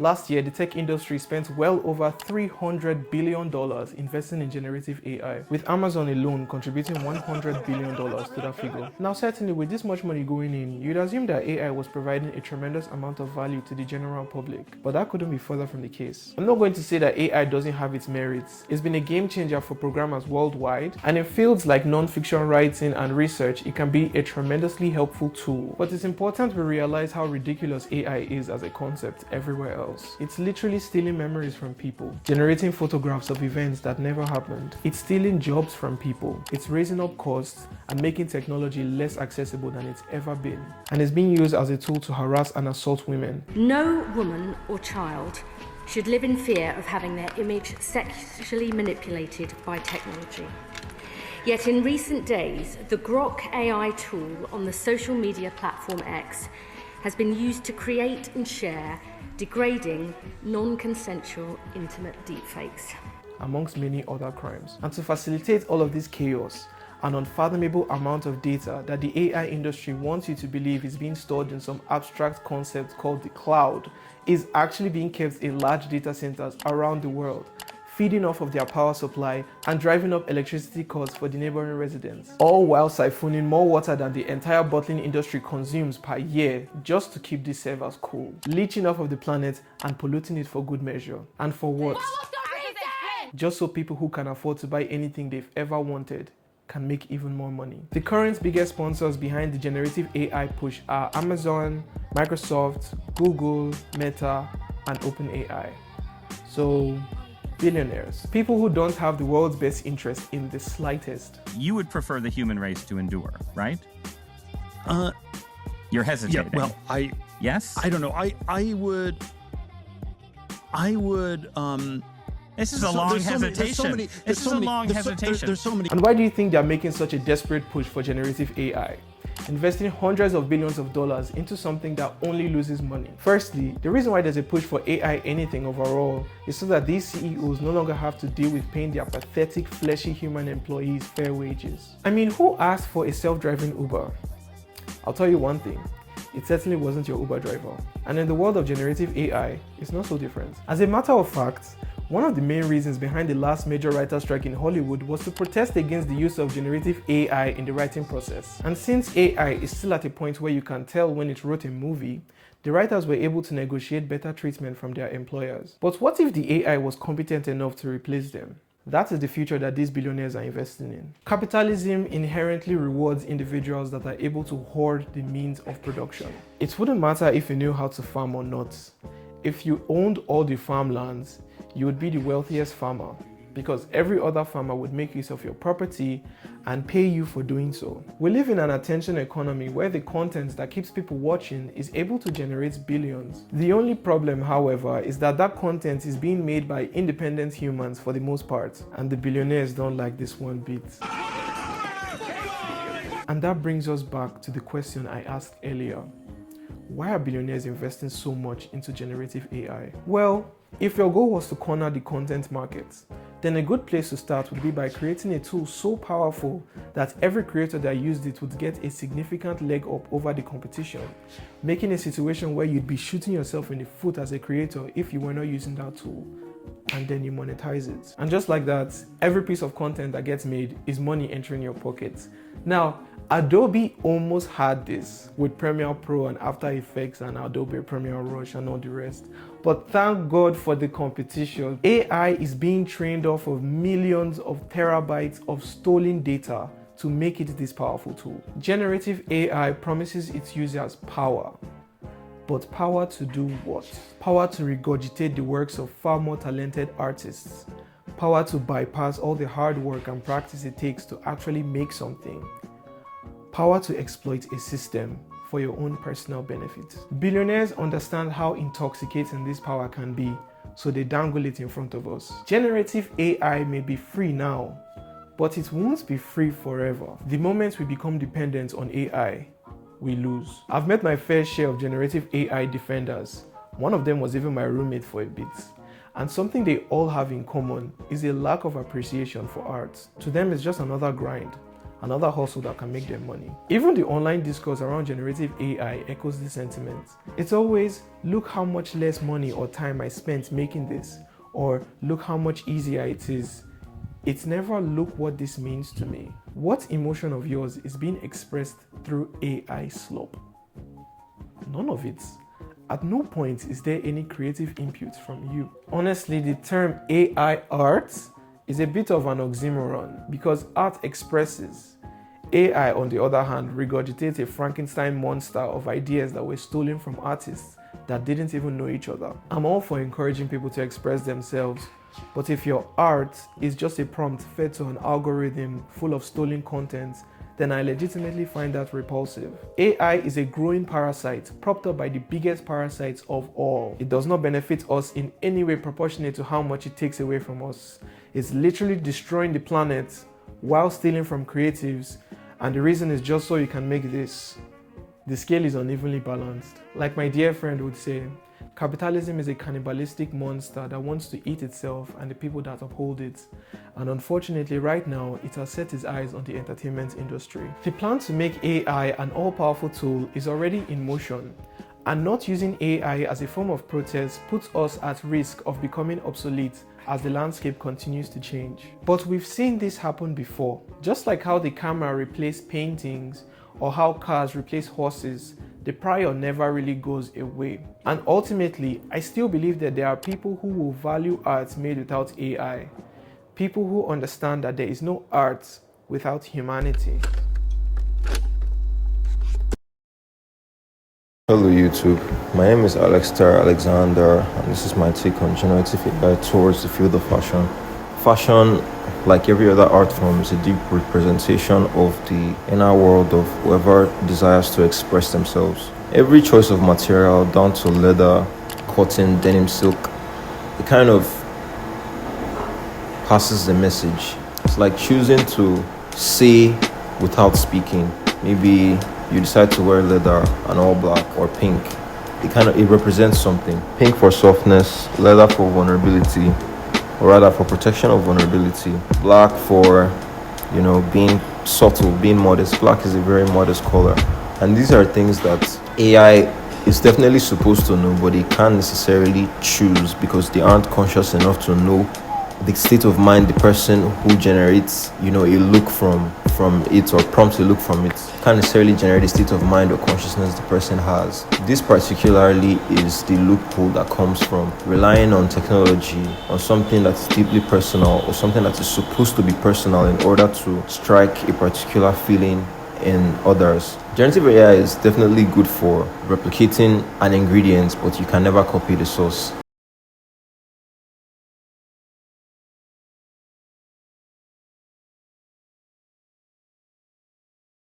Last year, the tech industry spent well over $300 billion investing in generative AI, with Amazon alone contributing $100 billion to that figure. Now, certainly with this much money going in, you'd assume that AI was providing a tremendous amount of value to the general public, but that couldn't be further from the case. I'm not going to say that AI doesn't have its merits. It's been a game changer for programmers worldwide, and in fields like non-fiction writing and research, it can be a tremendously helpful tool. But it's important we realize how ridiculous AI is as a concept everywhere else. It's literally stealing memories from people, generating photographs of events that never happened. It's stealing jobs from people. It's raising up costs and making technology less accessible than it's ever been. And it's being used as a tool to harass and assault women. No woman or child should live in fear of having their image sexually manipulated by technology. Yet in recent days, the Grok AI tool on the social media platform X has been used to create and share degrading, non-consensual, intimate deepfakes, amongst many other crimes. And to facilitate all of this chaos, an unfathomable amount of data that the AI industry wants you to believe is being stored in some abstract concept called the cloud is actually being kept in large data centers around the world, feeding off of their power supply and driving up electricity costs for the neighboring residents, all while siphoning more water than the entire bottling industry consumes per year just to keep these servers cool, leaching off of the planet and polluting it for good measure. And for what? Just so people who can afford to buy anything they've ever wanted can make even more money. The current biggest sponsors behind the generative AI push are Amazon, Microsoft, Google, Meta, and OpenAI. So, billionaires, people who don't have the world's best interest in the slightest. You would prefer the human race to endure, right? You're hesitating. Yeah, well, yes? I don't know. I would, this is a long hesitation. This is a long hesitation. There's so many. And why do you think they're making such a desperate push for generative AI? Investing hundreds of billions of dollars into something that only loses money. Firstly, the reason why there's a push for AI anything overall is so that these CEOs no longer have to deal with paying their pathetic, fleshy human employees fair wages. I mean, who asked for a self-driving Uber? I'll tell you one thing. It certainly wasn't your Uber driver. And in the world of generative AI, it's not so different. As a matter of fact, one of the main reasons behind the last major writer strike in Hollywood was to protest against the use of generative AI in the writing process. And since AI is still at a point where you can tell when it wrote a movie, the writers were able to negotiate better treatment from their employers. But what if the AI was competent enough to replace them? That is the future that these billionaires are investing in. Capitalism inherently rewards individuals that are able to hoard the means of production. It wouldn't matter if you knew how to farm or not. If you owned all the farmlands, you would be the wealthiest farmer, because every other farmer would make use of your property and pay you for doing so. We live in an attention economy where the content that keeps people watching is able to generate billions. The only problem, however, is that that content is being made by independent humans for the most part, and the billionaires don't like this one bit. And that brings us back to the question I asked earlier. Why are billionaires investing so much into generative AI? Well, if your goal was to corner the content market, then a good place to start would be by creating a tool so powerful that every creator that used it would get a significant leg up over the competition, making a situation where you'd be shooting yourself in the foot as a creator if you were not using that tool, and then you monetize it. And just like that, every piece of content that gets made is money entering your pockets. Now, Adobe almost had this with Premiere Pro and After Effects and Adobe Premiere Rush and all the rest. But thank God for the competition. AI is being trained off of millions of terabytes of stolen data to make it this powerful tool. Generative AI promises its users power. But power to do what? Power to regurgitate the works of far more talented artists. Power to bypass all the hard work and practice it takes to actually make something. Power to exploit a system for your own personal benefit. Billionaires understand how intoxicating this power can be, so they dangle it in front of us. Generative AI may be free now, but it won't be free forever. The moment we become dependent on AI, we lose. I've met my fair share of generative AI defenders. One of them was even my roommate for a bit. And something they all have in common is a lack of appreciation for art. To them, it's just another grind. another hustle that can make them money. Even the online discourse around generative AI echoes this sentiment. It's always, look how much less money or time I spent making this, or look how much easier it is. It's never, look what this means to me. What emotion of yours is being expressed through AI slop? None of it. At no point is there any creative input from you. Honestly, the term AI art is a bit of an oxymoron because art expresses. AI, on the other hand, regurgitates a Frankenstein monster of ideas that were stolen from artists that didn't even know each other. I'm all for encouraging people to express themselves, but if your art is just a prompt fed to an algorithm full of stolen content, then I legitimately find that repulsive. AI is a growing parasite, propped up by the biggest parasites of all. It does not benefit us in any way proportionate to how much it takes away from us. It's literally destroying the planet while stealing from creatives, and the reason is just so you can make this. The scale is unevenly balanced. Like my dear friend would say, capitalism is a cannibalistic monster that wants to eat itself and the people that uphold it. And unfortunately, right now, it has set its eyes on the entertainment industry. The plan to make AI an all-powerful tool is already in motion, and not using AI as a form of protest puts us at risk of becoming obsolete as the landscape continues to change. But we've seen this happen before. Just like how the camera replaced paintings or how cars replace horses, the prior never really goes away. And ultimately, I still believe that there are people who will value art made without AI. People who understand that there is no art without humanity. Hello YouTube, my name is Alexter Alexander and this is my take on generative AI towards the field of fashion. Fashion, like every other art form, is a deep representation of the inner world of whoever desires to express themselves. Every choice of material, down to leather, cotton, denim, silk, it kind of passes the message. It's like choosing to say without speaking. Maybe you decide to wear leather and all black or pink. It represents something. Pink for softness, leather for vulnerability, or rather for protection of vulnerability. Black for, being subtle, being modest. Black is a very modest color. And these are things that AI is definitely supposed to know, but it can't necessarily choose because they aren't conscious enough to know the state of mind the person who generates, a look from it or prompts a look from it can't necessarily generate the state of mind or consciousness the person has. This particularly is the loophole that comes from relying on technology, on something that's deeply personal or something that is supposed to be personal in order to strike a particular feeling in others. Generative AI is definitely good for replicating an ingredient, but you can never copy the source.